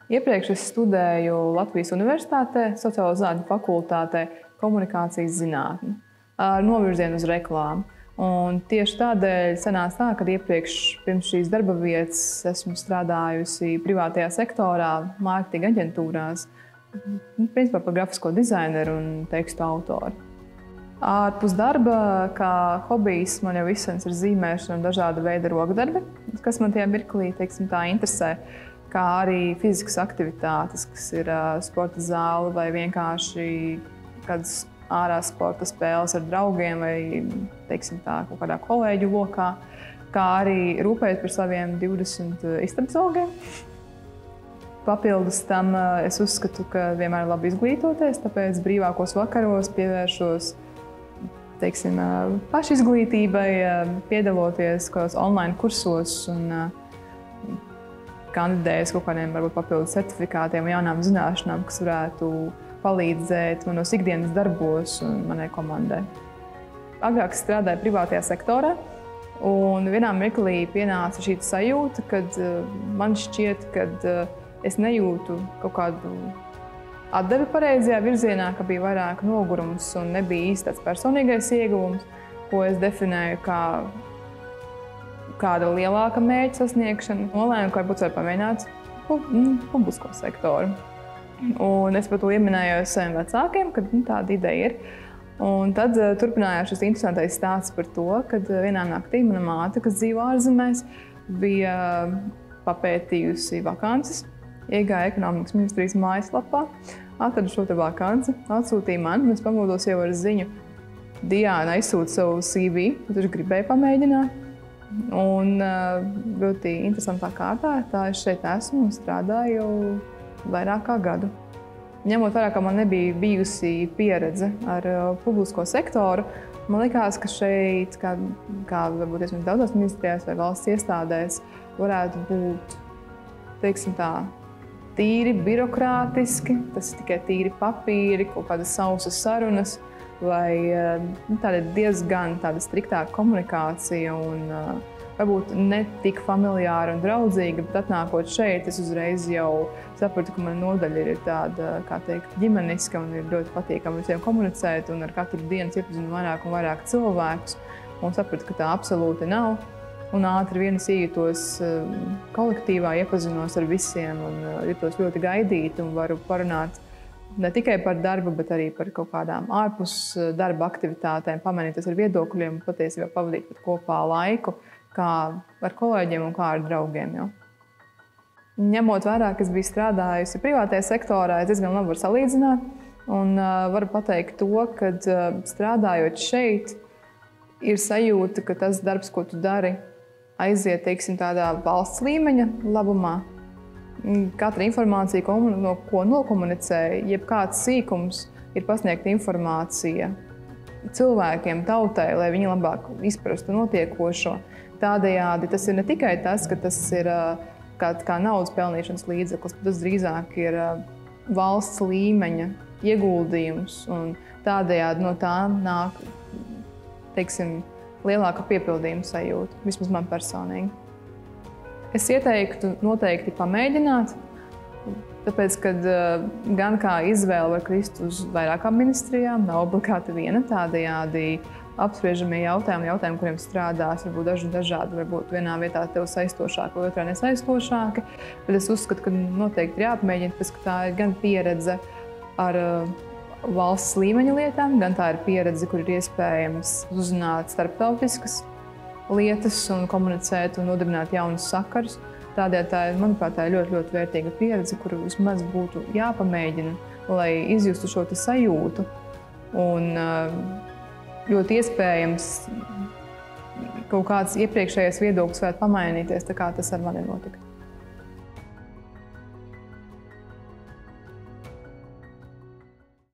Iepriekš es studēju Latvijas Universitātē, Sociālo zinātņu fakultātē, komunikācijas zinātni ar novirzienu uz reklāmu. Un tieši tādēļ sanāca tā, ka iepriekš pirms šīs darba vietas esmu strādājusi privātajā sektorā, mārketinga aģentūrās, principā par grafisko dizaineru un tekstu autoru. Ārpus darba, kā hobijs, man jau visens ir zīmēšana un dažāda veida rokdarbi, kas man tajā mirklī, teiksim, tā interesē, kā arī fizikas aktivitātes, kas ir sporta zāle vai vienkārši kādas ārā sporta spēles ar draugiem vai, teiksim tā, kaut kādā kolēģu lokā, kā arī rūpēt par saviem 20 istabas augiem. Papildus tam es uzskatu, ka vienmēr ir labi izglītoties, tāpēc brīvākos vakaros pievēršos, teiksim, pašizglītībai, piedaloties kādos online kursos un kandidējas kaut kādiem varbūt papildus certifikātiem un jaunām zināšanām, kas varētu palīdzēt manos ikdienas darbos un manai komandai. Agrāk es strādāju privātajā sektorā, un vienā mirklī pienāca šī sajūta, kad man šķiet, ka es nejūtu kaut kādu atdevi pareizajā virzienā, ka bija vairāk nogurums un nebija īsti tāds personīgais ieguvums, ko es definēju kā kāda lielāka mērķa sasniegšana. Nolēmu, ka varbūt var pamēģināt publisko sektoru. Un es par to ieminēju saviem vecākiem, kad tāda ideja ir. Un tad turpinājās šis interesantais stāsts par to, kad vienā naktī mana māte, kas dzīvo ārzemēs, bija papētījusi vakances, iegāja ekonomikas ministrijas mājaslapā, atrada šo te vakanci, atsūtīja man, un es pamodos jau ar ziņu: Diāna aizsūta savu CV, taču gribēju pamēģināt. Un ļoti interesantā kārtā tā es šeit esmu un strādāju jau vairāk kā gadu. Ņemot vērā, ka man nebija bijusi pieredze ar publisko sektoru, man likās, ka šeit, kā varbūt daudzās ministrijās vai valsts iestādēs, varētu būt, teiksim tā, tīri birokrātiski, tas ir tikai tīri papīri, kaut kādas sausas sarunas, vai tāda diezgan tāda striktāka komunikācija un varbūt ne tik familiāra un draudzīga, bet atnākot šeit, es uzreiz jau sapratu, ka mana nodaļa ir tāda, kā teikt, ģimeniska un ir ļoti patīkami visiem komunicēt un ar katru dienu iepazinu vairāk un vairāk cilvēkus un sapratu, ka tā absolūti nav. Un ātri vienas iejutos kolektīvā, iepazinos ar visiem un jutos ļoti gaidīti un varu parunāt ne tikai par darbu, bet arī par kaut kādām ārpus darba aktivitātēm, pamainīties ar viedokļiem un patiesībā pavadīt pat kopā laiku, kā ar kolēģiem un kā ar draugiem. Jau. Ņemot vērā, ka es biju strādājusi privātajā sektorā, es diezgan labi varu salīdzināt un varu pateikt to, ka strādājot šeit, ir sajūta, ka tas darbs, ko tu dari, aiziet, teiksim, tādā valsts līmeņa labumā. Katra informācija, ko nokomunicē, jebkāds sīkums ir pasniegta informācija cilvēkiem, tautai, lai viņi labāk izprastu notiekošo. Tādējādi tas ir ne tikai tas, ka tas ir kā naudas pelnīšanas līdzeklis, bet tas drīzāk ir valsts līmeņa ieguldījums un tādējādi no tā nāk, teiksim, lielāka piepildījuma sajūta, vismaz man personīgi. Es ieteiktu noteikti pamēģināt, tāpēc, ka gan kā izvēle var krist uz vairākām ministrijām, nav obligāti viena, tādējādi apspriežamie jautājumi, kuriem strādās, varbūt dažādi, varbūt vienā vietā tev saistošāki, vai otrā nesaistošāki, bet es uzskatu, ka noteikti ir jāpamēģina, tāpēc, ka tā ir gan pieredze ar valsts līmeņa lietām, gan tā ir pieredze, kur ir iespējams uzzināt starptautiskas lietas un komunicēt un nodibināt jaunus sakarus. Tādēļ tā ir, manuprāt, tā ir ļoti, ļoti vērtīga pieredze, kuru vismaz būtu jāpamēģina, lai izjustu šo te sajūtu. Un ļoti iespējams kaut kāds iepriekšējais viedoklis varētu pamainīties, tā kā tas ar mani notika.